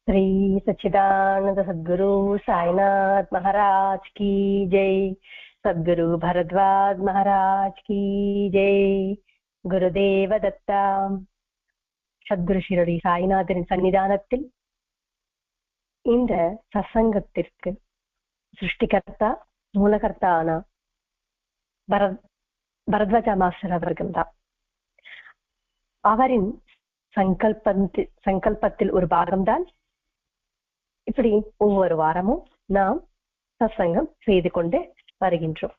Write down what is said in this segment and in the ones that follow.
श्री सच्चिदानंद सद्गुरु साईनाथ महाराज की जय। सद्गुरु भरद्वाज महाराज की जय। குருதேவ தத்தா. சத்குரு ஷிரடி சாய்நாதரின் சன்னிதானத்தில் இந்த சத்சங்கத்திற்கு சிருஷ்டிகர்த்தா மூலகர்த்தா ஆன பரத்வாஜ மாஸ்டர் அவர்கள் தான். அவரின் சங்கல்பத்தில் ஒரு பாகம்தான் இப்படி ஒவ்வொரு வாரமும் நாம் சத்சங்கம் செய்து கொண்டு வருகின்றோம்.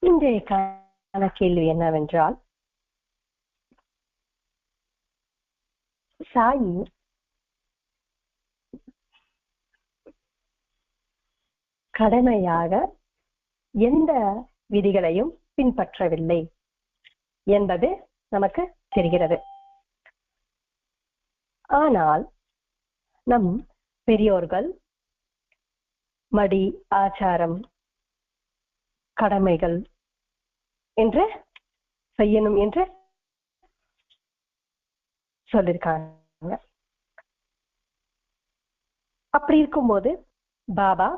இன்றைய கேள்வி என்னவென்றால், சாயி கடமையாக எந்த விதிகளையும் பின்பற்றவில்லை என்பது நமக்கு தெரிகிறது. ஆனால் நம் பெரியோர்கள் மடி, ஆச்சாரம், கடமைகள் என்று செய்யணும் என்று சொல்லியிருக்காங்க. அப்படி இருக்கும்போது பாபா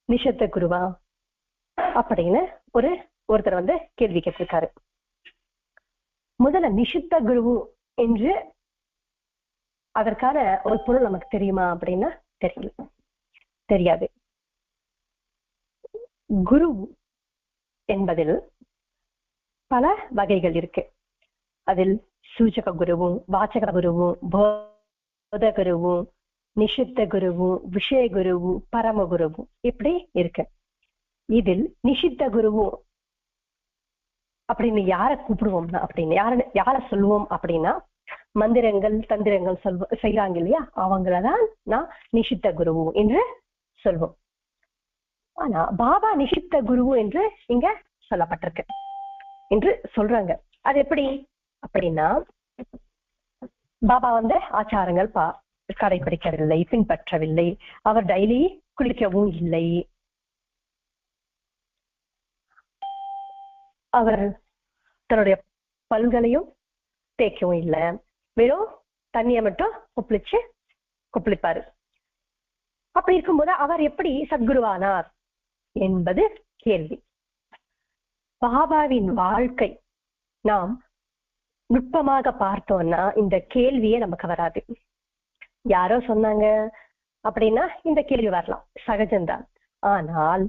நிஷத்த குருவா அப்படின்னு ஒருத்தர் கேள்வி கேட்டிருக்காரு. முதல்ல நிஷித்த குரு என்று அதற்கான ஒரு பொருள் நமக்கு தெரியுமா அப்படின்னா தெரியாது. குரு என்பதில் பல வகைகள் இருக்கு. அதில் சூச்சக குருவும், வாச்சக குருவும், போத குருவும், நிஷித்த குருவும், விஷய குருவும், பரம குருவும் இப்படி இருக்கு. இதில் நிஷித்த குருவும் அப்படின்னு யாரை கூப்பிடுவோம்னா, அப்படின்னு யார சொல்லுவோம் அப்படின்னா, மந்திரங்கள் தந்திரங்கள் செய்யறாங்க இல்லையா, அவங்களதான் நான் நிஷித்த குருவு என்று சொல்வோம். ஆனா பாபா நிஷித்த குருவு என்று இங்க சொல்லப்பட்டிருக்கு என்று சொல்றாங்க. அது எப்படி அப்படின்னா, பாபா ஆச்சாரங்கள் கடைபிடிக்கவில்லை, பின்பற்றவில்லை. அவர் டெய்லி குளிக்கவும் இல்லை. அவர் தன்னுடைய பல்களையும் தேய்க்கவும் இல்லை. வெறும் தண்ணியை மட்டும் கொப்பளிப்பாரு. அப்படி இருக்கும்போது அவர் எப்படி சத்குருவானார் என்பது கேள்வி. பாபாவின் வாழ்க்கை நாம் நுட்பமாக பார்த்தோம்னா இந்த கேள்வியே நமக்கு வராது. யாரோ சொன்னாங்க அப்படின்னா இந்த கேள்வி வரலாம், சகஜம்தான். ஆனால்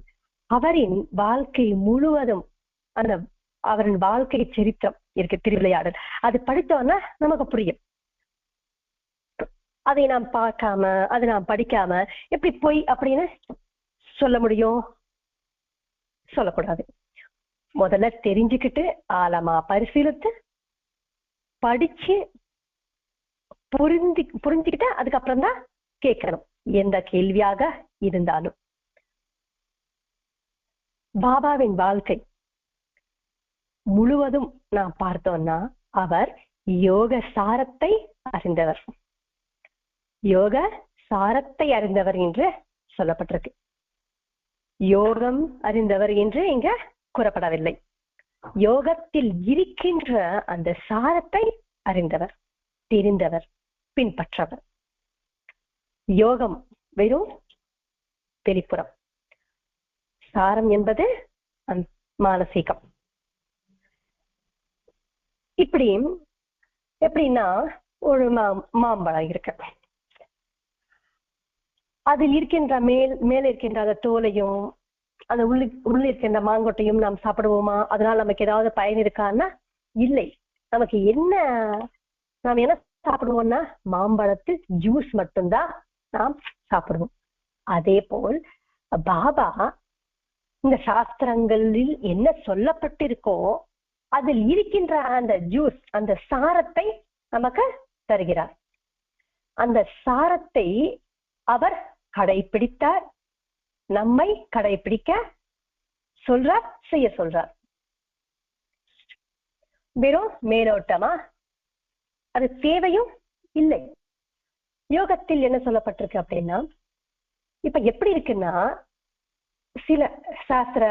அவரின் வாழ்க்கை முழுவதும், அந்த அவரின் வாழ்க்கை சரித்திரம் இருக்கு, திருவிளையாடல், அது படித்தோம்னா நமக்கு புரியும். அதை நாம் பார்க்காம, அதை நாம் படிக்காம எப்படி போய் அப்படின்னு சொல்ல முடியும்? சொல்லக்கூடாது. முதல்ல தெரிஞ்சுக்கிட்டு ஆழமா பரிசீலித்து படிச்சு புரிஞ்சுக்கிட்டு அதுக்கப்புறம் தான் கேட்கணும், எந்த கேள்வியாக இருந்தாலும். பாபாவின் வாழ்க்கை முழுவதும் நாம் பார்த்தோம்னா அவர் யோக சாரத்தை அறிந்தவர். யோக சாரத்தை அறிந்தவர் என்று சொல்லப்பட்டிருக்கு. யோகம் அறிந்தவர் என்று இங்க கூறப்படவில்லை. யோகத்தில் இருக்கின்ற அந்த சாரத்தை அறிந்தவர், தெரிந்தவர், பின்பற்றவர். யோகம் வெறும் வெளிப்புறம், சாரம் என்பது மானசீகம். இப்படி எப்படின்னா, ஒரு மாம்பழம் இருக்கு, அதில் இருக்கின்ற மேல இருக்கின்ற அந்த தோலையும் அந்த உள்ள இருக்கின்ற மாங்கொட்டையும் நாம் சாப்பிடுவோமா? அதனால நமக்கு ஏதாவது பயன் இருக்கான்னா இல்லை. நமக்கு நாம் என்ன சாப்பிடுவோம்னா, மாம்பழத்து ஜூஸ் மட்டும்தான் நாம் சாப்பிடுவோம். அதே போல் பாபா இந்த சாஸ்திரங்களில் என்ன சொல்லப்பட்டிருக்கோ அதில் இருக்கின்ற அந்த ஜூஸ், அந்த சாரத்தை நமக்கு தருகிறார். அந்த சாரத்தை அவர் கடைபிடித்தார், நம்மை கடைபிடிக்க சொல்றார், செய்ய சொல்றார். வெறும் மேலோட்டமா அது தேவையும் இல்லை. யோகத்தில் என்ன சொல்லப்பட்டிருக்கு அப்படின்னா, இப்ப எப்படி இருக்குன்னா, சில சாஸ்திர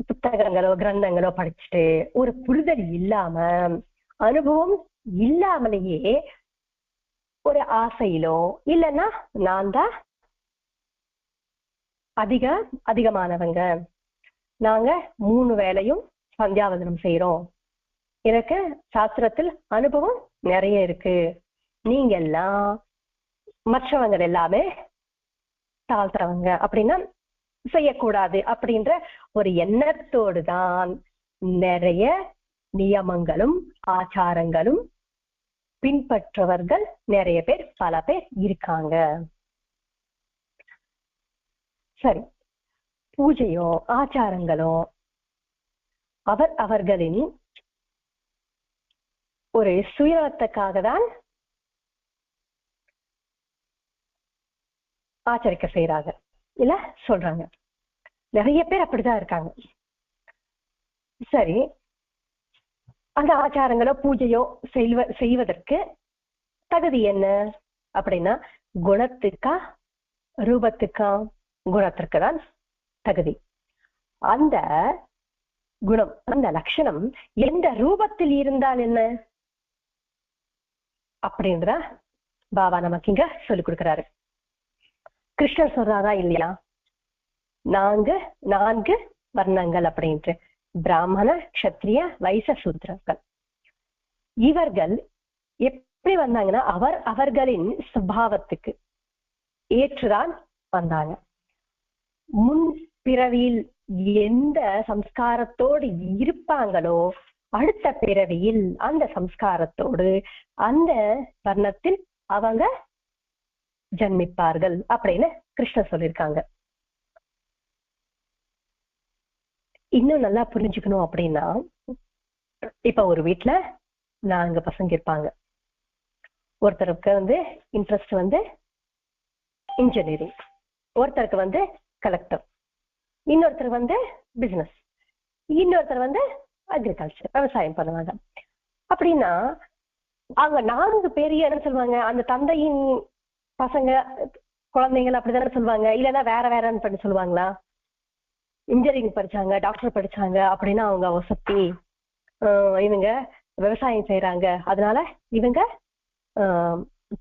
புத்தகங்களோ கிரந்தங்களோ படிச்சுட்டு ஒரு புரிதல் இல்லாம, அனுபவம் இல்லாமலேயே ஒரு ஆசையிலோ இல்லைன்னா நான் தான் அதிகமானவங்க, நாங்க 3 வேளையும் சந்தியாவதனம் செய்யறோம், எனக்கு சாஸ்திரத்தில் அனுபவம் நிறைய இருக்கு, நீங்க எல்லாம் மற்றவங்க எல்லாமே தாழ்த்துறவங்க அப்படின்னா செய்யக்கூடாது அப்படின்ற ஒரு எண்ணத்தோடு தான் நிறைய நியமங்களும் ஆச்சாரங்களும் பின்பற்றவர்கள் நிறைய பேர், பல பேர் இருக்காங்க. சரி, பூஜையோ ஆச்சாரங்களோ அவர்களின் ஒரு சுயநலத்துக்காக தான் ஆச்சரிக்க செய்யறாங்க இல்ல சொல்றாங்க. நிறைய பேர் அப்படிதான் இருக்காங்க. சரி, அந்த ஆச்சாரங்களோ பூஜையோ செய்வதற்கு தகுதி என்ன அப்படின்னா, குணத்துக்கா ரூபத்துக்கா? குணத்திற்கு தான் தகுதி. அந்த குணம், அந்த லட்சணம் எந்த ரூபத்தில் இருந்தால் என்ன அப்படின்ற பாபா நமக்கு இங்க சொல்லிக் கொடுக்கிறாரு. கிருஷ்ணர் சொல்றாரா இல்லையா, 4 வர்ணங்கள் அப்படின்ட்டு, பிராமண, க்ஷத்ரிய, வைச, சூத்ரர்கள். இவர்கள் எப்படி வந்தாங்கன்னா அவர்களின் சுபாவத்துக்கு ஏற்றுதான் வந்தாங்க. முன் பிறவியில் எந்த சம்ஸ்காரத்தோடு இருப்பாங்களோ அடுத்த பிறவியில் அந்த சம்ஸ்காரத்தோடு அந்த வர்ணத்தில் அவங்க ஜன்மிப்பார்கள் அப்படின்னு கிருஷ்ணர் சொல்லியிருக்காங்க. இன்னும் நல்லா புரிஞ்சுக்கணும் அப்படின்னா, இப்ப ஒரு வீட்டுல 4 பசங்க இருப்பாங்க. ஒருத்தருக்கு இன்ட்ரெஸ்ட் இன்ஜினியரிங், ஒருத்தருக்கு கலெக்டர், இன்னொருத்தர் பிசினஸ், இன்னொருத்தர் அக்ரிகல்ச்சர், விவசாயம் பண்ணுவாங்க. அப்படின்னா அவங்க 4 பேரையும் என்ன சொல்லுவாங்க, அந்த தந்தையின் பசங்க குழந்தைகள் அப்படிதானே சொல்லுவாங்க, இல்லைன்னா வேற வேறன்னு பண்ணி சொல்லுவாங்களா? இன்ஜினியரிங் படிச்சாங்க, டாக்டர் படிச்சாங்க அப்படின்னா அவங்க வசதி, இவங்க விவசாயம் செய்யறாங்க அதனால இவங்க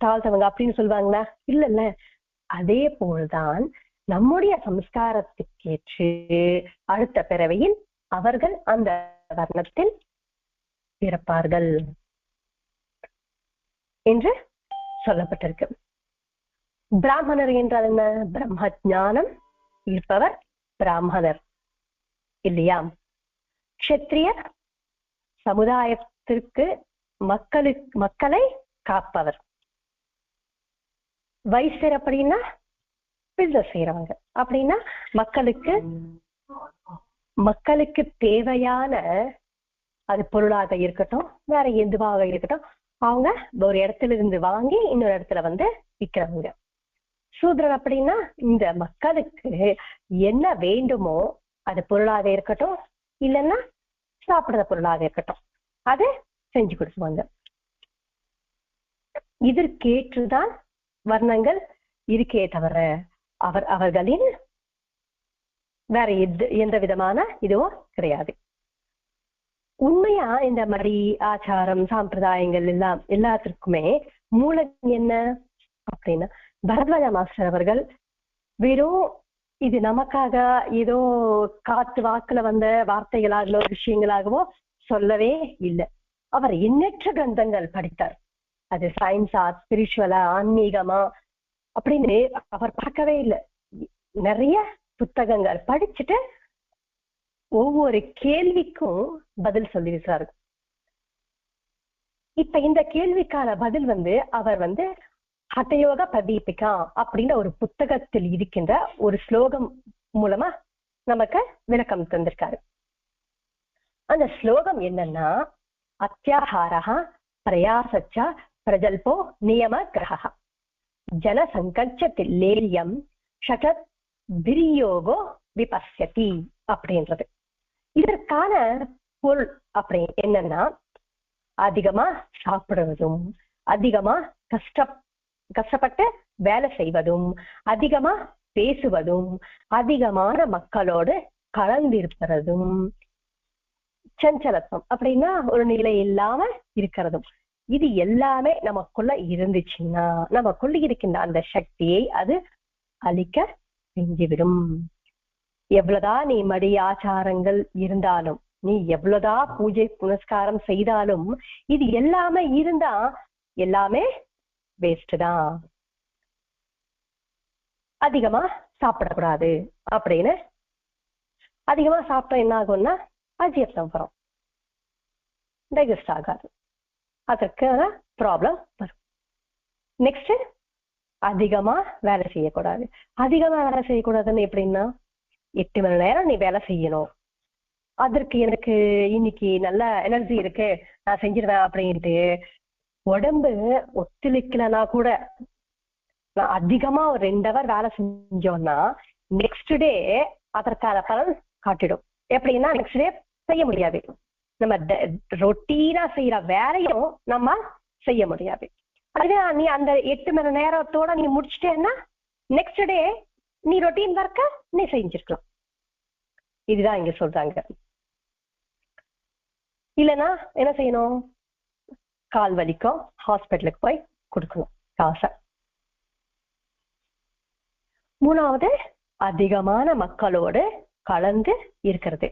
தாழ்த்தவங்க அப்படின்னு சொல்லுவாங்களா? இல்ல. அதே போல்தான் நம்முடைய சம்ஸ்காரத்துக்கேற்று அடுத்த பிறவியில் அவர்கள் அந்த வர்ணத்தில் பிறப்பார்கள் என்று சொல்லப்பட்டிருக்கு. பிராமணர் என்றால் என்ன? பிரம்ம ஞானம் இருப்பவர் பிராமணர் இல்லையா? க்ஷத்ரியர் சமுதாயத்திற்கு மக்களை காப்பவர். வைசியர் அப்படின்னா பிசினஸ் செய்யறவங்க, அப்படின்னா மக்களுக்கு தேவையான, அது பொருளாக இருக்கட்டும் வேற எதுவாக இருக்கட்டும், அவங்க ஒரு இடத்துல இருந்து வாங்கி இன்னொரு இடத்துல விற்கிறவங்க. சூத்ரன் அப்படின்னா இந்த மக்களுக்கு என்ன வேண்டுமோ, அது பொருளாக இருக்கட்டும் இல்லைன்னா சாப்பிடுற பொருளாக இருக்கட்டும், அதை செஞ்சு கொடுத்துவாங்க. இதற்கேற்றுதான் வர்ணங்கள் இருக்கே தவிர அவர்களின் வேற எந்த விதமான இதுவும் கிடையாது. உண்மையா இந்த மாதிரி ஆச்சாரம் சாம்பிரதாயங்கள் எல்லாத்திற்குமே மூலம் என்ன அப்படின்னா, பரத்வாஜ மாஸ்டர் அவர்கள் வெறும் இது நமக்காக ஏதோ காத்து வாக்குல வந்த வார்த்தைகளாகவோ விஷயங்களாகவோ சொல்லவே இல்லை. அவர் எண்ணற்ற கிரந்தங்கள் படித்தார். அது சயின்ஸா, ஸ்பிரிச்சுவலா, ஆன்மீகமா அப்படின்னு அவர் பார்க்கவே இல்லை. நிறைய புத்தகங்கள் படிச்சுட்டு ஒவ்வொரு கேள்விக்கும் பதில் சொல்லியிருக்கிறாரு. இப்ப இந்த கேள்விக்கான பதில் அவர் ஹட்டயோக பிரதீபிகா அப்படின்ற ஒரு புத்தகத்தில் இருக்கின்ற ஒரு ஸ்லோகம் மூலமா நமக்கு விளக்கம் தந்திருக்காரு. அந்த ஸ்லோகம் என்னன்னா, அத்தியாஹாரஹ பிரயாசச்ச பிரஜல்போ நியம கிரஹ ஜன சங்கச்ச லேல்யம் ஷடத் விரியோகோ விபஸ்யதி அப்படின்றது. இதற்கான பொருள் அப்படி என்னன்னா, அதிகமா சாப்பிடுவதும், அதிகமா கஷ்டப்பட்டு வேலை செய்வதும், அதிகமா பேசுவதும், அதிகமான மக்களோடு கலந்திருப்பதும், சஞ்சலத்துவம் அப்படின்னா ஒரு நிலை இல்லாம இருக்கிறதும், இது எல்லாமே நமக்குள்ள இருந்துச்சுன்னா நமக்குள்ள இருக்கின்ற அந்த சக்தியை அது அழிக்க செஞ்சுவிடும். எவ்வளவுதான் நீ மடி ஆச்சாரங்கள் இருந்தாலும், நீ எவ்வளவுதான் பூஜை புனஸ்காரம் செய்தாலும், இது எல்லாமே இருந்தா எல்லாமே வேஸ்ட் தான். அதிகமா சாப்பிடக்கூடாது அப்படின்னு, அதிகமா சாப்பிட்டா என்ன ஆகும்னா அஜீரணம் வரும், டைஜஸ்ட் ஆகாது, அதற்கான ப்ராப்ளம் வரும். நெக்ஸ்ட், அதிகமா வேலை செய்யக்கூடாது. அதிகமா வேலை செய்யக்கூடாதுன்னு எப்படின்னா, 8 மணி நேரம் நீ வேலை செய்யணும், அதற்கு எனக்கு இன்னைக்கு நல்ல எனர்ஜி இருக்கு நான் செஞ்சிருவேன் அப்படின்ட்டு உடம்பு ஒத்துழைக்கலனா கூட நான் அதிகமா ஒரு 2 hour வேலை செஞ்சோம்னா நெக்ஸ்ட் டே அதற்கான பலன் காட்டிடும். எப்படின்னா நெக்ஸ்ட் டே செய்ய முடியாது, நம்ம ரொட்டீனா செய்யற வேலையும் நம்ம செய்ய முடியாது. அதுவே நீ அந்த 8 மணி நேரத்தோட நீ முடிச்சிட்டேன்னா நெக்ஸ்ட் டே நீ ரொட்டீன் ஒர்க்க நீ செஞ்சிருக்கலாம். இதுதான் இங்க சொல்றாங்க. இல்லைன்னா என்ன செய்யணும், கால் வலிக்கும் ஹாஸ்பிட்டலுக்கு போய் கொடுக்கணும் காசை. மூணாவது, அதிகமான மக்களோடு கலந்து இருக்கிறது.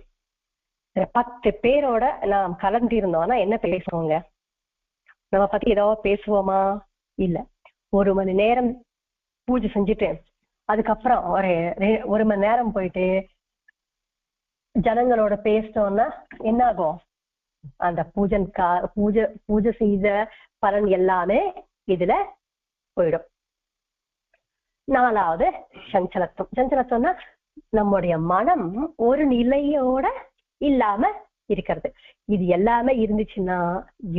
10 பேரோட நாம் கலந்து இருந்தோம்னா என்ன பேசுவோங்க, நம்ம பத்தி ஏதாவது பேசுவோமா? இல்ல. 1 மணி நேரம் பூஜை செஞ்சுட்டு அதுக்கப்புறம் ஒரு மணி நேரம் போயிட்டு ஜனங்களோட பேசினோம்னா என்ன ஆகும், அந்த பூஜை செய்த பலன் எல்லாமே இதுல போயிடும். 4வது, சஞ்சலத்துவம். சஞ்சலத்துவம்னா நம்முடைய மனம் ஒரு நிலையோட இல்லாம இருக்கிறது. இது எல்லாமே இருந்துச்சுன்னா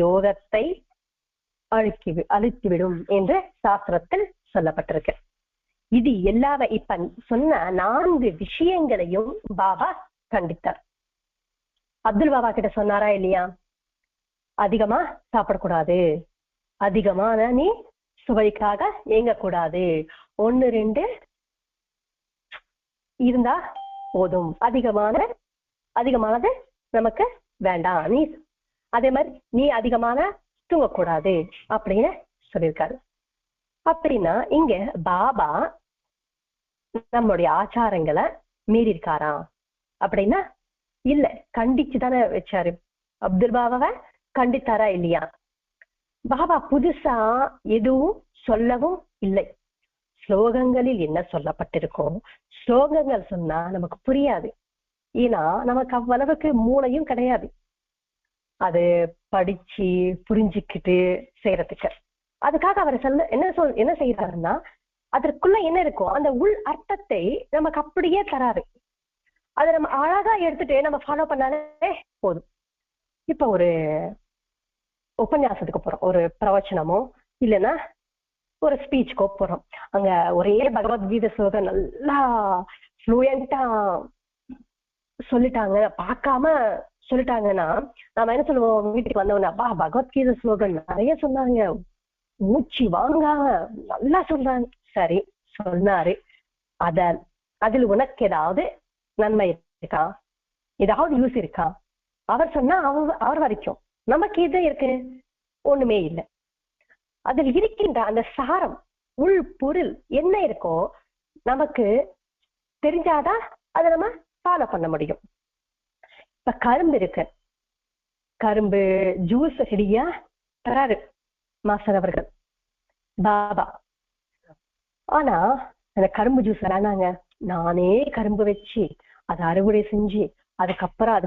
யோகத்தை அழித்துவிடும் என்று சாஸ்திரத்தில் சொல்லப்பட்டிருக்கு. இது எல்லாமே இப்ப சொன்ன 4 விஷயங்களையும் பாபா கண்டித்தார். அப்துல் பாபா கிட்ட சொன்னாரா இல்லையா, அதிகமா சாப்பிடக்கூடாது, அதிகமான நீ சுவைக்காக ஏங்கக்கூடாது, 1 2 இருந்தா போதும், அதிகமானது நமக்கு வேண்டாம், நீ அதே மாதிரி நீ அதிகமான தூங்கக்கூடாது அப்படின்னு சொல்லியிருக்காரு. அப்படின்னா இங்க பாபா நம்மளுடைய ஆச்சாரங்களை மீறி இருக்காரா அப்படின்னா இல்ல, கண்டிச்சுதானே வச்சாரு. அப்துல் பாபாவை கண்டித்தாரா இல்லையா? பாபா புதுசா எதுவும் சொல்லவும் இல்லை. ஸ்லோகங்களில் என்ன சொல்லப்பட்டிருக்கோம், ஸ்லோகங்கள் சொன்னா நமக்கு புரியாது, ஏன்னா நமக்கு அவ்வளவுக்கு மூளையும் கிடையாது அது படிச்சு புரிஞ்சுக்கிட்டு செய்யறதுக்கு. அதுக்காக அவர் என்ன செய்யறாருன்னா, அதற்குள்ள என்ன இருக்கும் அந்த உள் அர்த்தத்தை நமக்கு அப்படியே தராரு. அதை நம்ம அழகா எடுத்துட்டு நம்ம ஃபாலோ பண்ணாலே போதும். இப்ப ஒரு உபன்யாசத்துக்கு போறோம், ஒரு பிரவச்சனமோ இல்லைன்னா ஒரு ஸ்பீச்சுக்கோ போறோம், அங்க ஒரே பகவத்கீதை ஸ்லோகம் நல்லா ஃப்ளூயண்டா சொல்லிட்டாங்க, பார்க்காம சொல்லிட்டாங்கன்னா நாம என்ன சொல்லுவோம், வீட்டுக்கு வந்தவொடனே அப்பா பகவத்கீதை ஸ்லோகம் நிறைய சொன்னாங்க, மூச்சு வாங்காம நல்லா சொல்றாங்க. சரி சொன்னாரு, அதில் உனக்கு ஏதாவது நன்மை இருக்கா, ஏதாவது யூஸ் இருக்கா? அவர் சொன்னா அவர் வரைக்கும் நமக்கு இது இருக்கு, ஒண்ணுமே இல்லை. அதில் இருக்கின்ற அந்த சாரம் உள் பொருள் என்ன இருக்கோ நமக்கு தெரிஞ்சாதான் அதை நம்ம ஃபாலோ பண்ண முடியும். இப்ப கரும்பு இருக்கு, கரும்பு ஜூஸ் ரெடியா தராரு மாஸ்டர் அவர்கள் பாபா. ஆனா அந்த கரும்பு ஜூஸ் வேணாங்க, நானே கரும்பு வச்சு அதை அறுவடை செஞ்சு அதுக்கப்புறம்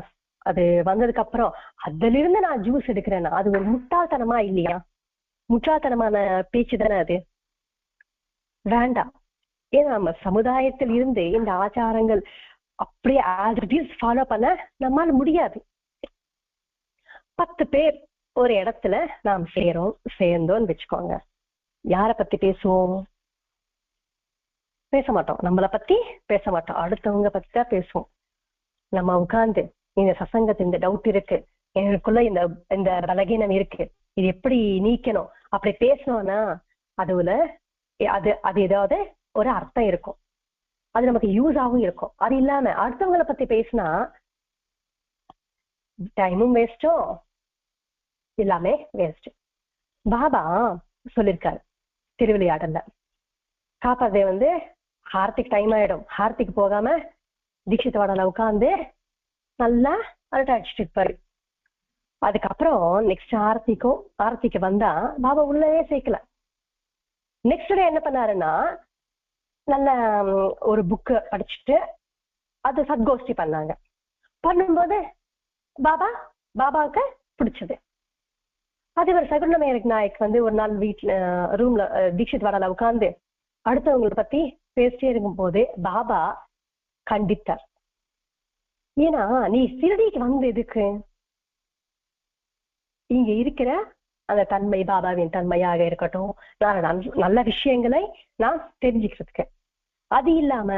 அது வந்ததுக்கு அப்புறம் அதுல இருந்து நான் ஜூஸ் எடுக்கிறேன்னா அது ஒரு முட்டாள்தனமா இல்லையா? முட்டாள்தனமான பேச்சு தானே அது. வேண்டாம். ஏன்னா நம்ம சமுதாயத்தில் இருந்து இந்த ஆச்சாரங்கள் அப்படியே ஆஸ் இட் இஸ் ஃபாலோ பண்ண நம்மால முடியாது. 10 பேர் ஒரு இடத்துல நாம் சேர்ந்தோம்னு வச்சுக்கோங்க, யார பத்தி பேசுவோம்? பேச மாட்டோம், நம்மளை பத்தி பேச மாட்டோம், அடுத்தவங்க பத்தி தான் பேசுவோம். நம்ம உட்கார்ந்து இந்த சசங்கத்து இந்த டவுட் இருக்கு, எனக்குள்ள இந்த பலகீனம் இருக்கு, இது எப்படி நீக்கணும் அப்படி பேசணும்னா அது ஏதாவது ஒரு அர்த்தம் இருக்கும், அது நமக்கு யூஸ் ஆகும் இருக்கும். அது இல்லாம அடுத்தவங்களை பத்தி பேசினா டைமும் வேஸ்டும் எல்லாமே வேஸ்ட். பாபா சொல்லியிருக்காரு திருவிளையாடல்ல, காப்பாதே வந்து ஹார்த்திக் டைம் ஆயிடும், ஹார்த்திக் போகாம தீட்சித் வாடல உட்காந்து நல்லா அரட்டை அடிச்சுட்டு இருப்பாரு. அதுக்கப்புறம் நெக்ஸ்ட் ஆர்த்திக்கு வந்தா பாபா உள்ளவே சேர்க்கல. நெக்ஸ்ட் டே என்ன பண்ணாருன்னா, நல்ல ஒரு புக்கு படிச்சுட்டு அது சத்கோஷ்டி பண்ணாங்க. பண்ணும்போது பாபாவுக்கு பிடிச்சது. அது ஒரு சகுனமேரக் நாயக் வந்து ஒரு நாள் வீட்டுல ரூம்ல தீட்சித் வாடால உட்கார்ந்து அடுத்தவங்களை பத்தி பேசிட்டே இருக்கும் போது பாபா கண்டித்தார். ஏன்னா நீ சிறுடிக்கு வந்து எதுக்கு, இங்க இருக்கிற அந்த தன்மை பாபாவின் தன்மையாக இருக்கட்டும், நல்ல விஷயங்களை நான் தெரிஞ்சுக்கிறதுக்கு. அது இல்லாம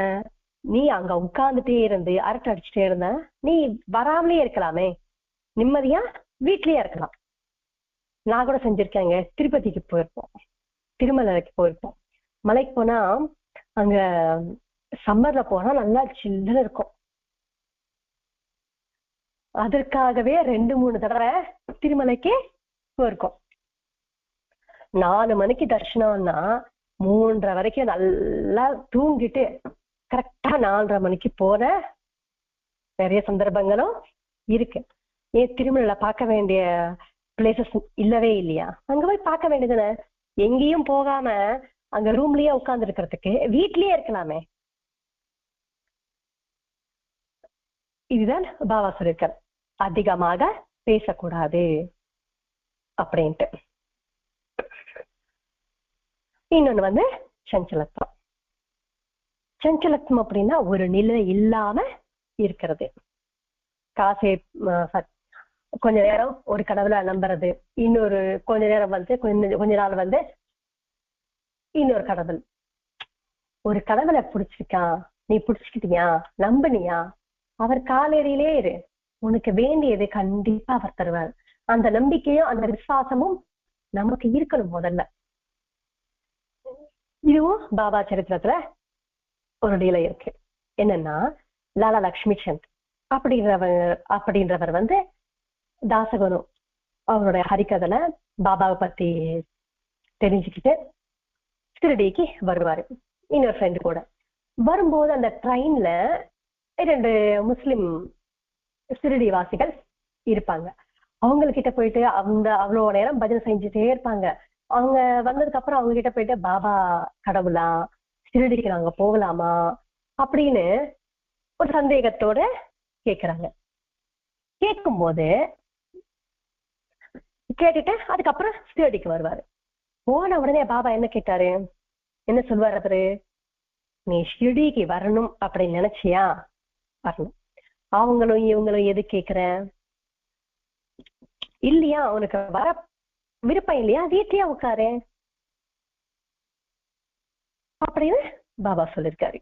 நீ அங்க உட்கார்ந்துட்டே இருந்து அரட்டை அடிச்சுட்டே இருந்த, நீ வராமலே இருக்கலாமே, நிம்மதியா வீட்லயே இருக்கலாம். நான் கூட செஞ்சிருக்கேங்க, திருப்பதிக்கு போயிருப்போம், திருமலைக்கு போயிருப்போம். மலைக்கு போனா அங்க சம்மர்ல போனா நல்லா சில்லுன்னு இருக்கும். அதற்காகவே 2-3 தடவை திருமலைக்கு போயிருக்கோம். 4 மணிக்கு தரிசனம்னா 3:30 வரைக்கும் நல்லா தூங்கிட்டு கரெக்டா 4:30 மணிக்கு போன நிறைய சந்தர்ப்பங்களும் இருக்கு. ஏன் திருமலையில பார்க்க வேண்டிய பிளேசஸ் இல்லவே இல்லையா? அங்க போய் பார்க்க வேண்டியதுன்னு, எங்கேயும் போகாம அங்க ரூம்லயே உட்கார்ந்து இருக்கிறதுக்கு வீட்லயே இருக்கலாமே. இதுதான் பாபா சொல்லிருக்கார், அதிகமாக பேசக்கூடாது அப்படின்ட்டு. இன்னொன்னு வந்து சஞ்சலத்துவம். சஞ்சலத்துவம் அப்படின்னா ஒரு நிலை இல்லாம இருக்கிறது. காசை கொஞ்ச நேரம் ஒரு கனவுல நம்புறது, இன்னொரு கொஞ்ச நேரம் வந்து கொஞ்ச நாள் வந்து இன்னொரு கடவுள். ஒரு கடவுளை பிடிச்சிருக்கா, நீ பிடிச்சிக்கிட்டியா, நம்பினியா, அவர் காலடியிலே இரு, உனக்கு வேண்டியது கண்டிப்பா அவர் தருவார். அந்த நம்பிக்கையும் அந்த விசுவாசமும் நமக்கு இருக்கணும் முதல்ல. இதுவும் பாபா சரித்திரத்துல ஒரு நிலை இருக்கு. என்னன்னா, லாலா லக்ஷ்மி சந்த் அப்படின்றவர் வந்து தாசகுரு அவருடைய ஹரிகதனை பாபாவை பத்தி தெரிஞ்சுக்கிட்டு ஷிரடிக்கு வருவாரு இன்னொரு ஃப்ரெண்டு கூட. வரும்போது அந்த ட்ரெயின்ல 2 முஸ்லிம் ஷிரடி வாசிகள் இருப்பாங்க. அவங்ககிட்ட போயிட்டு அவ்வளவு நேரம் பஜனை செஞ்சுட்டே இருப்பாங்க. அவங்க வந்ததுக்கு அப்புறம் அவங்க கிட்ட போயிட்டு, பாபா கடவுளா, ஷிரடிக்கு நாங்க போகலாமா அப்படின்னு ஒரு சந்தேகத்தோட கேக்குறாங்க. கேட்கும்போது கேட்டுட்டு அதுக்கப்புறம் ஷிரடிக்கு வருவாரு. போன உடனே பாபா என்ன கேட்டாரு, என்ன சொல்வார் அவரு, நீ ஷிரடிக்கு வரணும் அப்படின்னு நினைச்சியா, வரணும். அவங்களும் இவங்களும் எது கேக்குற இல்லையா, உனக்கு வர விருப்பம் இல்லையா, வீட்லயே உட்காரு அப்படின்னு பாபா சொல்லிருக்காரு.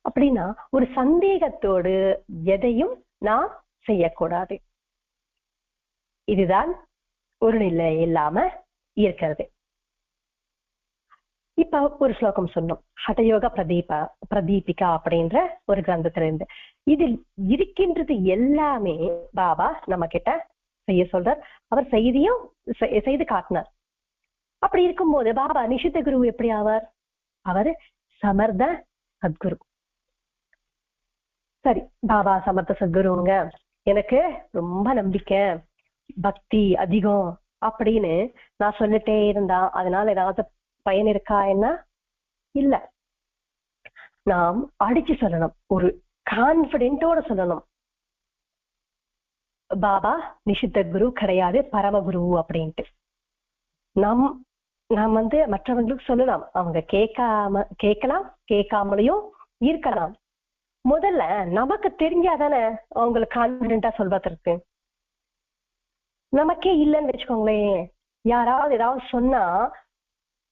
அப்படின்னா ஒரு சந்தேகத்தோடு எதையும் நான் செய்யக்கூடாது. இதுதான் ஒரு நிலை இல்லாம இருக்கிறது. இப்ப ஒரு ஸ்லோகம் சொன்னோம், ஹடயோக பிரதீபிகா அப்படின்ற ஒரு கிரந்தத்துல இருந்து. இதில் இருக்கின்றது எல்லாமே பாபா நம்ம கிட்ட செய்ய சொல்றார். அவர் செய்தியும் செய்து காட்டினார். அப்படி இருக்கும்போது பாபா நிஷித்த குரு எப்படி ஆவார்? அவர் சமர்த்த சத்குரு. சரி, பாபா சமர்த்த சத்குருங்க, எனக்கு ரொம்ப நம்பிக்கை பக்தி அதிகம் அப்படின்னு நான் சொல்லிட்டே இருந்தா அதனால ஏதாவது பயன் இருக்கா? என்ன இல்ல. நாம் அடிச்சு சொல்லணும், ஒரு கான்பிடென்டோட சொல்லணும், பாபா நிஷித்த குரு கிடையாது, பரமகுரு அப்படின்ட்டு. நாம் வந்து மற்றவங்களுக்கு சொல்லலாம், அவங்க கேட்கலாம், கேட்காமலையும் இருக்கலாம். முதல்ல நமக்கு தெரிஞ்சாதானே அவங்களுக்கு கான்பிடென்டா சொல்வதற்கு. நமக்கே இல்லைன்னு வச்சுக்கோங்களேன், யாராவது ஏதாவது சொன்னா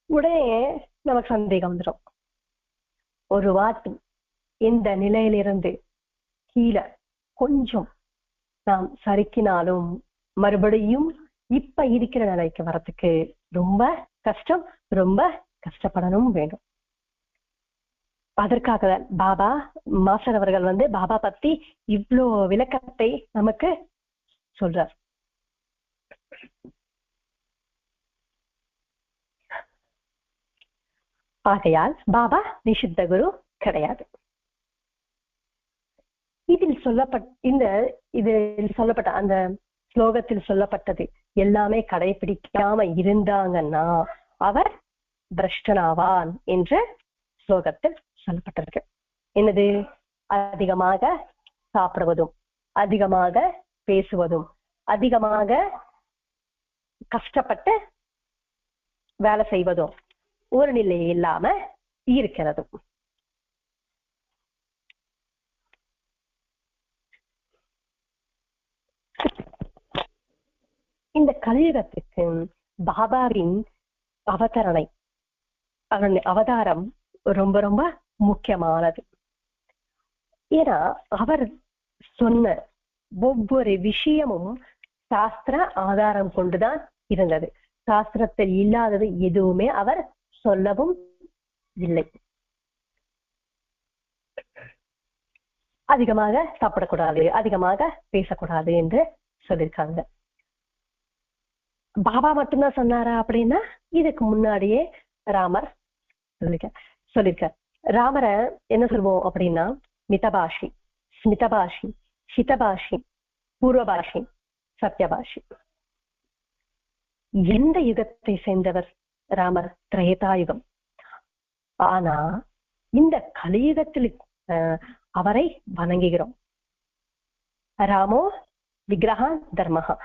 உடனே நமக்கு சந்தேகம் வந்துடும். ஒரு வாட்டி இந்த நிலையிலிருந்து கீழே கொஞ்சம் நாம் சறுக்கினாலும் மறுபடியும் இப்ப இருக்கிற நிலைக்கு வரத்துக்கு ரொம்ப கஷ்டம், ரொம்ப கஷ்டப்படணும் வேண்டும். அதற்காக பாபா மாஸ்டர் அவர்கள் வந்து பாபா பத்தி இவ்வளோ விளக்கத்தை நமக்கு சொல்றார். ஆகையால் பாபா நிஷித்த குரு கிடையாது. இதில் சொல்லப்பட்ட அந்த ஸ்லோகத்தில் சொல்லப்பட்டது எல்லாமே கடைபிடிக்காம இருந்தாங்கன்னா அவர் பிரஷ்டனாவான் என்று ஸ்லோகத்தில் சொல்லப்பட்டிருக்கு. என்னது? அதிகமாக சாப்பிடுவதும், அதிகமாக பேசுவதும், அதிகமாக கஷ்டப்பட்டு வேலை செய்வதும், ஒரு நிலை இல்லாம இருக்கிறதும். இந்த கலியுகத்துக்கு பாபாவின் அவதாரம் ரொம்ப ரொம்ப முக்கியமானது. ஏன்னா அவர் சொன்ன ஒவ்வொரு விஷயமும் சாஸ்திர ஆதாரம் கொண்டுதான் இருந்தது. சாஸ்திரத்தில் இல்லாதது எதுவுமே அவர் சொல்லவும் இல்லை. அதிகமாக சாப்பிடக்கூடாது, அதிகமாக பேசக்கூடாது என்று சொல்லியிருக்காங்க. பாபா மட்டும்தான் சொன்னாரா அப்படின்னா இதுக்கு முன்னாடியே ராமர் சொல்லிருக்க. ராமரை என்ன சொல்லுவோம் அப்படின்னா மிதபாஷி, ஸ்மிதபாஷி, ஹிதபாஷி, பூர்வபாஷி, சத்யபாஷி. எந்த யுகத்தை சேர்ந்தவர் ராமர்? திரேதாயுகம். ஆனா இந்த கலியுகத்தில் அவரை வணங்குகிறோம். ராமோ விக்கிரகா தர்மஹா.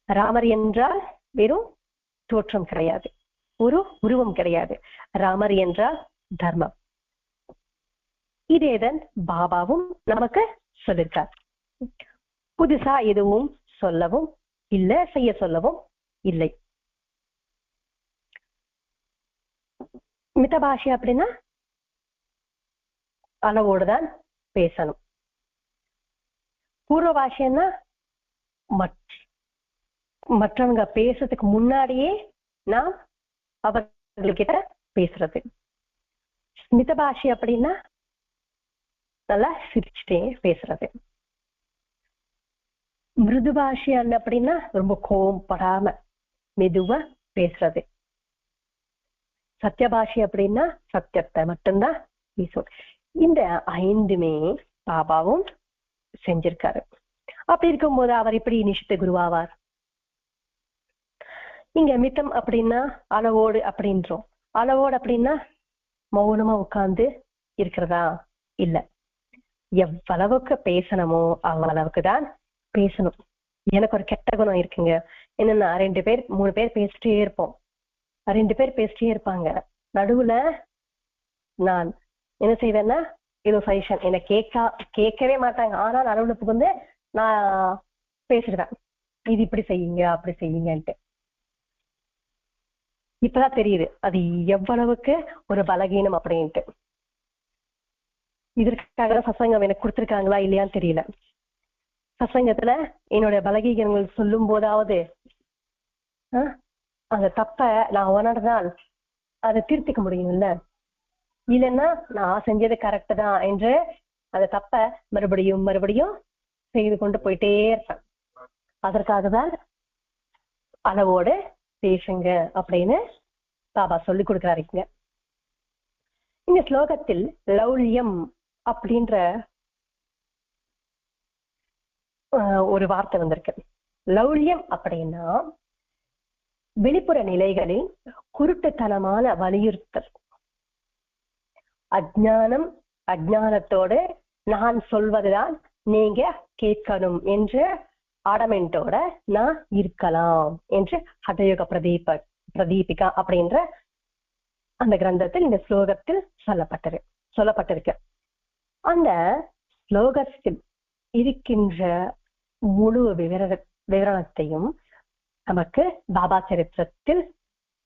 ராமர் என்றால் வெறும் தோற்றம் கிடையாது, ஒரு உருவம் கிடையாது. ராமர் என்றால் தர்மம். இதேதான் பாபாவும் நமக்கு சொல்லிருக்கார். புதுசா எதுவும் சொல்லவும் இல்லை, செய்ய சொல்லவும் இல்லை. மிதபாஷி அப்படின்னா அளவோடுதான் பேசணும். பூர்வ பாஷைன்னா மற்றவங்க பேசுறதுக்கு முன்னாடியே நாம் அவர்கள்கிட்ட பேசுறது. ஸ்மித பாஷை அப்படின்னா நல்லா சிரிச்சுட்டே பேசுறது. மிருது பாஷை அப்படின்னா ரொம்ப கோபப்படாம மெதுவா பேசுறது. சத்திய பாஷை அப்படின்னா சத்தியத்தை மட்டும்தான் பேசும். இந்த 5மே பாபாவும் செஞ்சிருக்காரு. அப்படி இருக்கும்போது அவர் எப்படி நிஷித்த குருவாவார்? இங்க மித்தம் அப்படின்னா அளவோடு அப்படின்றோம். அளவோடு அப்படின்னா மௌனமா உட்கார்ந்து இருக்கிறதா? இல்ல, எவ்வளவுக்கு பேசணுமோ அவ்வளவுக்கு தான் பேசணும். எனக்கு ஒரு கெட்ட குணம் இருக்குங்க. என்னன்னா 2 பேர் 3 பேர் பேசிட்டே இருப்போம். 2 பேர் பேசிட்டே இருப்பாங்க. நடுவுல நான் என்ன செய்வேன்னா ஏதோ சஜஷன் என்ன கேட்கவே மாட்டாங்க. ஆனா நடுவுல புகுந்து நான் பேசிடுவேன், இது இப்படி செய்யுங்க அப்படி செய்யுங்கன்ட்டு. இப்பதான் தெரியுது அது எவ்வளவுக்கு ஒரு பலகீனம் அப்படின்ட்டு. இதற்காக சத்சங்கம் எனக்கு கொடுத்துருக்காங்களா இல்லையான்னு தெரியல. சத்சங்கத்துல என்னோட பலகீனங்கள் சொல்லும் போதாவது அந்த தப்ப நான் உணர்ந்தால் அதை திருத்திக்க முடியும்ல. இல்லைன்னா நான் செஞ்சது கரெக்ட் தான் என்று அந்த தப்ப மறுபடியும் மறுபடியும் செய்து கொண்டு போயிட்டே இருப்பேன். அதற்காக தான் அளவோடு பேசுங்க அப்படின்னு பாபா சொல்லி கொடுக்குறாருங்க. இந்த ஸ்லோகத்தில் லௌல்யம் அப்படின்ற ஒரு வார்த்தை வந்திருக்கு. லௌல்யம் அப்படின்னா வெளிப்புற நிலைகளில் குருட்டுத்தனமான வலியுறுத்தல். அஜ்ஞானத்தோடு நான் சொல்வதுதான் நீங்க கேட்கணும் என்று ஆடமெண்டோட நான் இருக்கலாம் என்று ஹடயோக பிரதீபிகா அப்படின்ற அந்த கிரந்தத்தில் இந்த ஸ்லோகத்தில் சொல்லப்பட்டிருக்கு. அந்த ஸ்லோகத்தில் இருக்கின்ற முழு விவரணத்தையும் நமக்கு பாபா சரித்திரத்தில்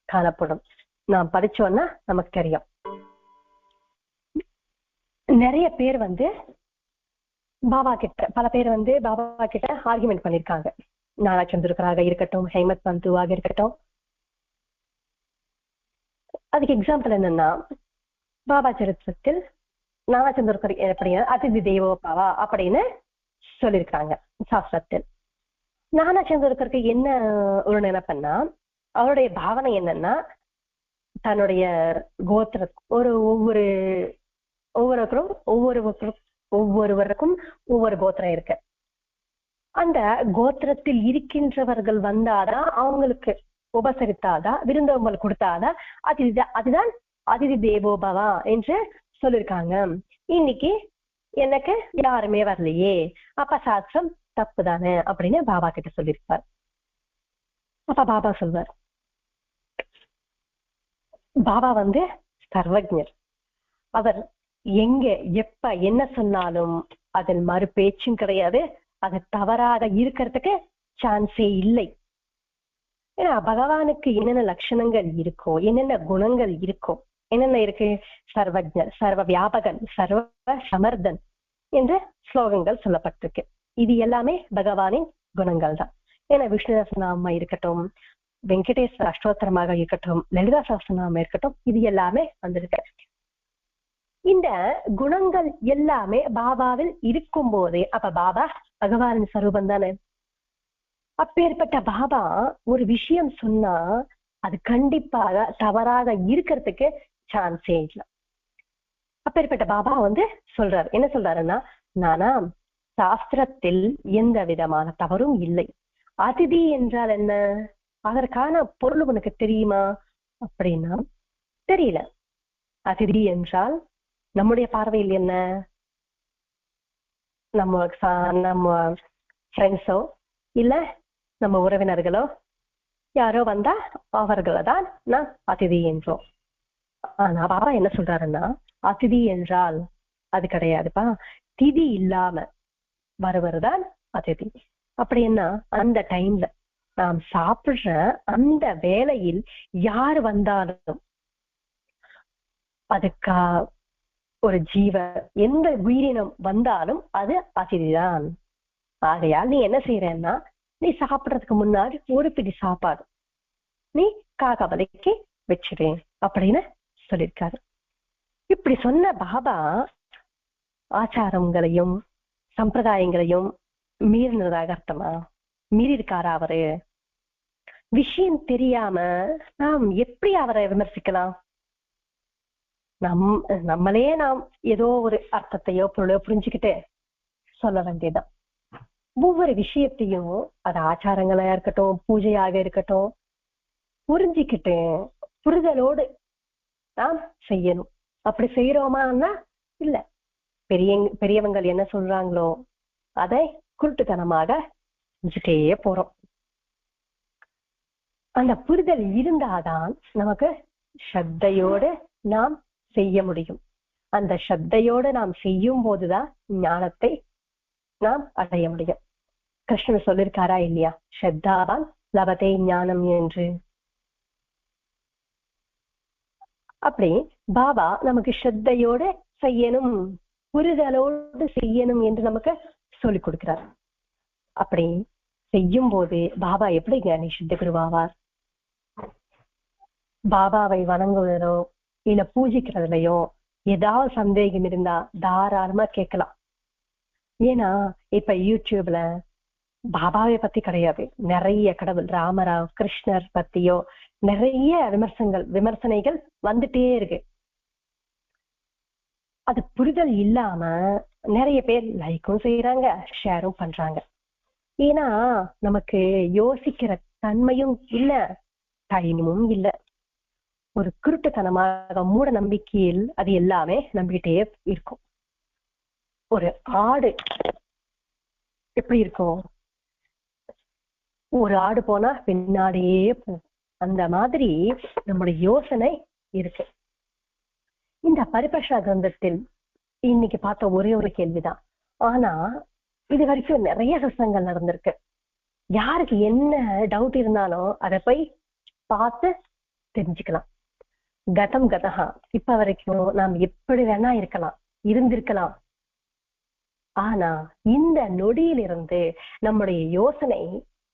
காணப்படும். நாம் படிச்சோம்னா நமக்கு தெரியும். நிறைய பேர் பாபா கிட்ட பாபா கிட்ட ஆர்குமெண்ட் பண்ணிருக்காங்க. நானா சந்திரகராக இருக்கட்டும், ஹேமத் பந்துவாக இருக்கட்டும். அதுக்கு எக்ஸாம்பிள் என்னன்னா, பாபா சரித்திரத்தில் நானா சந்திரகர் எப்படின்னா அதிதி தேவோ பாவா அப்படின்னு சொல்லியிருக்காங்க சாஸ்திரத்தில். நானா சந்திரகருக்கு என்ன ஒரு நினைப்பன்னா, அவருடைய பாவனை என்னன்னா, தன்னுடைய கோத்திர ஒவ்வொரு ஒவ்வொருவருக்கும் ஒவ்வொரு கோத்திரம் இருக்கு. அந்த கோத்திரத்தில் இருக்கின்றவர்கள் வந்தாதான், அவங்களுக்கு உபசரித்தாதான், விருந்தோம்பல் கொடுத்தாதான் அதுதான் அதிதி தேவோபவா என்று சொல்லிருக்காங்க. இன்னைக்கு எனக்கு யாருமே வரலையே, அப்ப சாஸ்திரம் தப்பு தானே அப்படின்னு பாபா கிட்ட சொல்லியிருப்பார். அப்ப பாபா சொல்வார், பாபா சர்வஜர். அவர் எங்க எப்ப என்ன சொன்னாலும் அதில் மறு பேச்சும் கிடையாது, அது தவறாக இருக்கிறதுக்கு சான்ஸே இல்லை. ஏன்னா பகவானுக்கு என்னென்ன லட்சணங்கள் இருக்கோ, என்னென்ன குணங்கள் இருக்கோ, என்னென்ன இருக்கு, சர்வஜர், சர்வ வியாபகன், சர்வ சமர்தன் என்று ஸ்லோகங்கள் சொல்லப்பட்டிருக்கு. இது எல்லாமே பகவானின் குணங்கள் தான். ஏன்னா விஷ்ணு சஹஸ்ரநாமமா இருக்கட்டும், வெங்கடேஸ்வர அஷ்டோத்திரமாக இருக்கட்டும், லலிதா சஹஸ்ரநாமம் இருக்கட்டும், இது எல்லாமே வந்திருக்கு. இந்த குணங்கள் எல்லாமே பாபாவில் இருக்கும் போதே, அப்ப பாபா பகவானின் ஸ்வரூபம் தானே. அப்பேற்பட்ட பாபா ஒரு விஷயம் சொன்னா அது கண்டிப்பாக தவறாக இருக்கிறதுக்கு சான்ஸே இல்லை. அப்பேற்பட்ட பாபா சொல்றாரு, என்ன சொல்றாருன்னா, நானா சாஸ்திரத்தில் எந்த விதமான தவறும் இல்லை. அதிதி என்றால் என்ன, அதற்கான பொருள் உனக்கு தெரியுமா அப்படின்னா தெரியல. அதிதி என்றால் நம்முடைய பார்வையில் என்ன, நம்ம ஃப்ரெண்ட்ஸோ இல்ல நம்ம உறவினர்களோ யாரோ வந்தா அவர்களை தான் நான் அதிதி என்றோம். ஆனா பாபா என்ன சொல்றாருன்னா, அதிதி என்றால் அது கிடையாதுப்பா, திதி இல்லாம வருவதுதான் அதிதி. அப்படின்னா அந்த டைம்ல நாம் சாப்பிடுற அந்த வேளையில் யார் வந்தாலும், அதுக்கா ஒரு ஜீவ எந்த உயிரினம் வந்தாலும் அது அதிதிதான். ஆகையால் நீ என்ன செய்யறன்னா, நீ சாப்பிடறதுக்கு முன்னாடி ஒரு பிடி சாப்பாடு நீ காக்காவதைக்கு வச்சிரு அப்படின்னு சொல்லியிருக்காரு. இப்படி சொன்ன பாபா ஆச்சாரங்களையும் சம்பிரதாயங்களையும் மீறினதாக அர்த்தமா? மீறி இருக்காரா அவரு? விஷயம் தெரியாம நாம் எப்படி அவரை விமர்சிக்கலாம்? நம்மளே நாம் ஏதோ ஒரு அர்த்தத்தையோ பொருளையோ புரிஞ்சுக்கிட்டு சொல்ல வேண்டியதுதான். ஒவ்வொரு விஷயத்தையும், அது ஆச்சாரங்களா இருக்கட்டும், பூஜையாக இருக்கட்டும், புரிஞ்சுக்கிட்டு புரிதலோடு நாம் செய்யணும். அப்படி செய்யறோமான்னா இல்ல, பெரியவங்கள் என்ன சொல்றாங்களோ அதை குருட்டுத்தனமாக செஞ்சுட்டே போறோம். அந்த புரிதல் இருந்தாதான் நமக்கு ஸ்ரத்தையோடு நாம் செய்ய முடியும். அந்த ஸ்ரத்தையோடு நாம் செய்யும் போதுதான் ஞானத்தை நாம் அடைய முடியும். கிருஷ்ணன் சொல்லிருக்காரா இல்லையா, ஸ்ரத்தாவான் லபதே ஞானம் என்று. அப்படி பாபா நமக்கு ஸ்ரத்தையோடு செய்யணும், புரிதலோடு செய்யணும் என்று நமக்கு சொல்லிக் கொடுக்கிறார். அப்படி செய்யும் போது பாபா எப்படி ஞானி சித்த குருவாவார்? பாபாவை வணங்குவதோ இல்ல பூஜிக்கிறதுலையோ ஏதாவது சந்தேகம் இருந்தா தாராளமா கேட்கலாம். ஏன்னா இப்ப யூடியூப்ல பாபாவை பத்தி கிடையாது, நிறைய கடவுள் ராமராவ் கிருஷ்ணர் பத்தியோ நிறைய விமர்சனைகள் வந்துட்டே இருக்கு. அது புரிதல் இல்லாம நிறைய பேர் லைக்கும் செய்யறாங்க, ஷேரும் பண்றாங்க. ஏன்னா நமக்கு யோசிக்கிற தன்மையும் இல்ல, டைமும் இல்ல. ஒரு குருட்டுத்தனமாக மூட நம்பிக்கையில் அது எல்லாமே நம்பிக்கிட்டே இருக்கும். ஒரு ஆடு எப்படி இருக்கும், ஒரு ஆடு போனா பின்னாடியே போகும். அந்த மாதிரி நம்முடைய யோசனை இருக்கு. இந்த பரிபஷா கிரந்தத்தில் இன்னைக்கு பார்த்த ஒரே ஒரு கேள்விதான். ஆனா இது வரைக்கும் நிறைய சத்சங்கங்கள் நடந்திருக்கு. யாருக்கு என்ன டவுட் இருந்தாலும் அதை போய் பார்த்து தெரிஞ்சுக்கலாம். கதம் கதஹா, இப்ப வரைக்கும் நாம் எப்படி வேணா இருந்திருக்கலாம். ஆனா இந்த நொடியிலிருந்து நம்முடைய யோசனை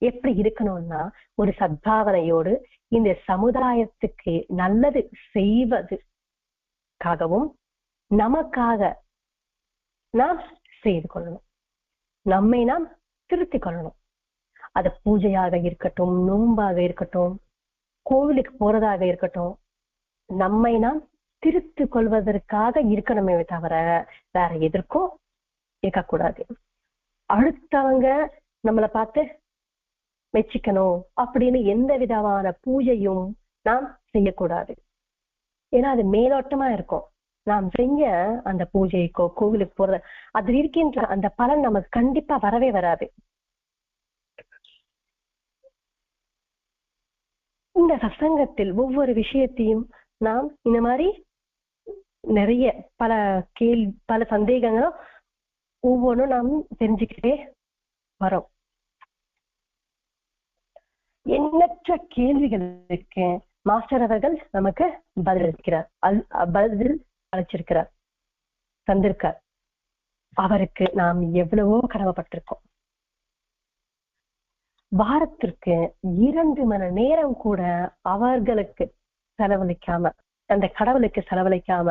எப்படி இருக்கணும்னா, ஒரு சத்பாவனையோடு இந்த சமுதாயத்துக்கு நல்லது செய்வதற்காகவும் நமக்காக நாம் செய்து கொள்ளணும். நம்மை நாம் திருத்திக் கொள்ளணும். அது பூஜையாக இருக்கட்டும், நோன்பாக இருக்கட்டும், கோவிலுக்கு போறதாக இருக்கட்டும், நம்மை நாம் திருத்து கொள்வதற்காக இருக்கணுமே தவிர வேற எதற்கும் இருக்கக்கூடாது. அடுத்தவங்க நம்மளை பார்த்து மெச்சிக்கணும் அப்படின்னு எந்த விதமான பூஜையும் நாம் செய்யக்கூடாது. ஏன்னா அது மேலோட்டமா இருக்கும். நாம் செஞ்ச அந்த பூஜைக்கோ கோவிலுக்கு போறது அது இருக்கின்ற அந்த பலன் நமக்கு கண்டிப்பா வரவே வராது. இந்த சத்சங்கத்தில் ஒவ்வொரு விஷயத்தையும் நாம் இந்த மாதிரி நிறைய பல சந்தேகங்களும் ஒவ்வொன்றும் நாம் தெரிஞ்சுக்கிட்டே வரோம். எண்ணற்ற கேள்விகளுக்கு மாஸ்டர் அவர்கள் நமக்கு பதில் அளிச்சிருக்கிறார், தந்திருக்கார். அவருக்கு நாம் எவ்வளவோ கடமைப்பட்டிருக்கோம். வாரத்திற்கு 2 மணி நேரம் கூட அவர்களுக்கு செலவழிக்காம, அந்த கடவுளுக்கு செலவழிக்காம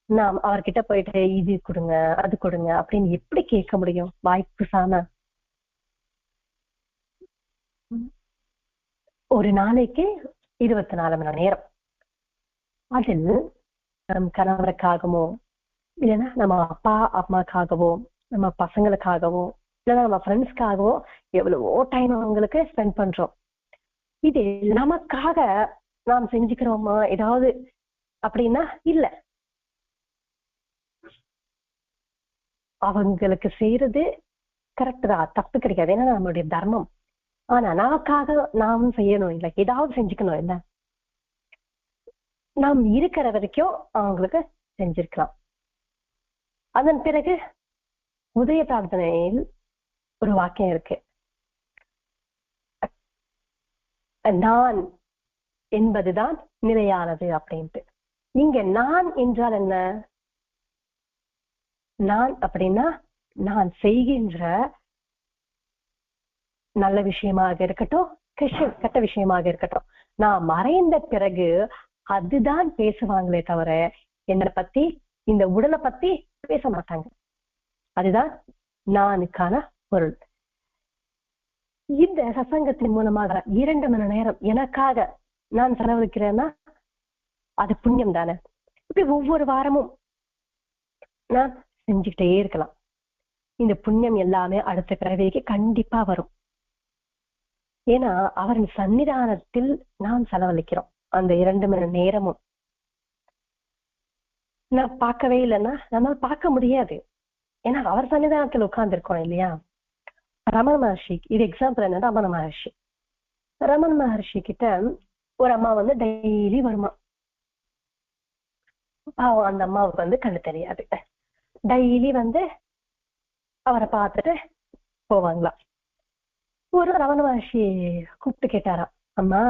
நாம் அவர்கிட்ட போயிட்டு இது கொடுங்க அது கொடுங்க அப்படின்னு எப்படி கேட்க முடியும்? வாய்ப்பு சாம. ஒரு நாளைக்கு 24 மணி நேரம் அதில் நம் கணவருக்காகவோ இல்லைன்னா நம்ம அப்பா அம்மாக்காகவோ நம்ம பசங்களுக்காகவோ இல்லைன்னா நம்ம ஃப்ரெண்ட்ஸ்க்காகவோ எவ்வளவோ டைம் அவங்களுக்கு ஸ்பெண்ட் பண்றோம். இது நமக்காக நாம் செஞ்சுக்கிறோமா ஏதாவது அப்படின்னா இல்ல. அவங்களுக்கு செய்யறது கரெக்ட் தான், தப்பு கிடைக்காது, ஏன்னா நம்மளுடைய தர்மம். ஆனா நமக்காக நாமும் செய்யணும் இல்லை, ஏதாவது செஞ்சுக்கணும் இல்லை. நாம் இருக்கிற வரைக்கும் அவங்களுக்கு செஞ்சிருக்கலாம். அதன் பிறகு உதய பிரார்த்தனையில் ஒரு வாக்கியம் இருக்கு, நான் என்பதுதான் நிலையானது அப்படின்ட்டு. இங்க நான் என்றால் என்ன? நான் அப்படின்னா நான் செய்கின்ற நல்ல விஷயமாக இருக்கட்டும், கெட்ட விஷயமாக இருக்கட்டும், நான் மறைந்த பிறகு அதுதான் பேசுவாங்களே தவிர என்னை பத்தி இந்த உடலை பத்தி பேச மாட்டாங்க. அதுதான் நானுக்கான பொருள். இந்த சத்சங்கத்தின் மூலமாக 2 மணி நேரம் எனக்காக நான் செலவழிக்கிறேன்னா அது புண்ணியம் தானே. இப்படி ஒவ்வொரு வாரமும் நான் செஞ்சுக்கிட்டே இருக்கலாம். இந்த புண்ணியம் எல்லாமே அடுத்த பிறவிக்கு கண்டிப்பா வரும். ஏன்னா அவரின் சன்னிதானத்தில் நாம் செலவழிக்கிறோம் அந்த 2 மணி நேரமும். நான் பார்க்கவே இல்லைன்னா நம்மளால பார்க்க முடியாது, ஏன்னா அவர் சன்னிதானத்தில் உட்கார்ந்து இருக்கோம் இல்லையா. ரமண மகர்ஷி இது எக்ஸாம்பிள் என்னன்னா, ரமண மகர்ஷி கிட்ட ஒரு அம்மா டெய்லி வருமா. அந்த அம்மாவுக்கு கண்ணு தெரியாது. டெய்லி அவரை பார்த்துட்டு போவாங்களாம். ஒரு ரமண மகர்ஷி கூப்பிட்டு கேட்டாராம், அம்மா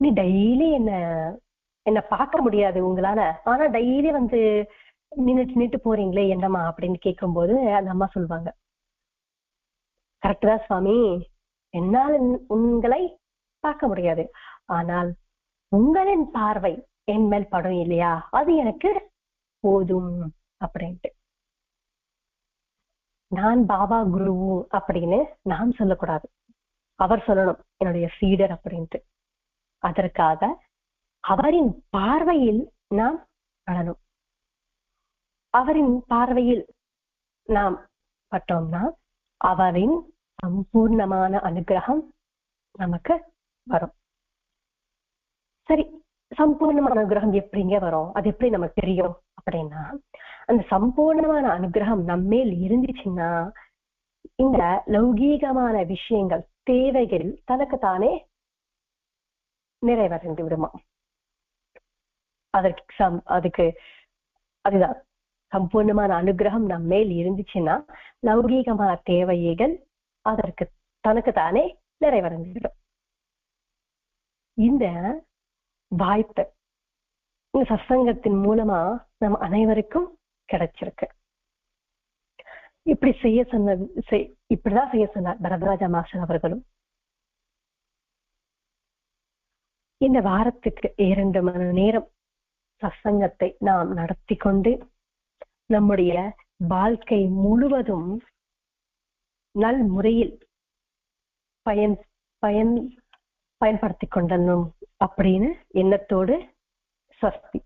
நீ டெய்லி என்ன பார்க்க முடியாது உங்களால, ஆனா டெய்லி நின்னுட்டு போறீங்களே என்னம்மா அப்படின்னு கேட்கும்போது அந்த அம்மா சொல்லுவாங்க, கரெக்ட் தான் சுவாமி, என்னால் உங்களை பார்க்க முடியாது, ஆனால் உங்களின் பார்வை என் மேல் படம் இல்லையா, அது எனக்கு போதும் அப்படின்ட்டு. நான் பாபா குரு அப்படின்னு நாம் சொல்லக்கூடாது, அவர் சொல்லணும் என்னுடைய சீடர் அப்படின்ட்டு. அதற்காக அவரின் பார்வையில் நாம் படணும். அவரின் பார்வையில் நாம் பட்டோம்னா அவரின் சம்பூர்ணமான அனுகிரகம் நமக்கு வரும். சரி, சம்பூர்ணமான அனுகிரகம் எப்படிங்க வரும், அது எப்படி நமக்கு தெரியும் அப்படின்னா, அந்த சம்பூர்ணமான அனுகிரகம் நம்மேல் இருந்துச்சுன்னா இந்த லௌகீகமான விஷயங்கள் தேவைகள் தனக்குத்தானே நிறைவடைந்து விடுமா. அதுக்கு அதுதான் சம்பூர்ணமான அனுகிரகம் நம்ம மேல் இருந்துச்சுன்னா லௌகீகமான தேவைகள் அதற்கு தனக்குத்தானே நிறைவடைந்துவிடும். இந்த வாய்ப்பு இந்த சத்சங்கத்தின் மூலமா நம்ம அனைவருக்கும் கிடைச்சிருக்கு. இப்படிதான் செய்ய சொன்னார் பரதராஜா மாஸ்டர் அவர்களும். இந்த வாரத்துக்கு 2 மணி நேரம் சத்சங்கத்தை நாம் நடத்தி கொண்டு நம்முடைய வாழ்க்கை முழுவதும் நல் முறையில் பயன்படுத்தி கொண்டனும் அப்படின்னு எண்ணத்தோடு ஸ்வஸ்தி.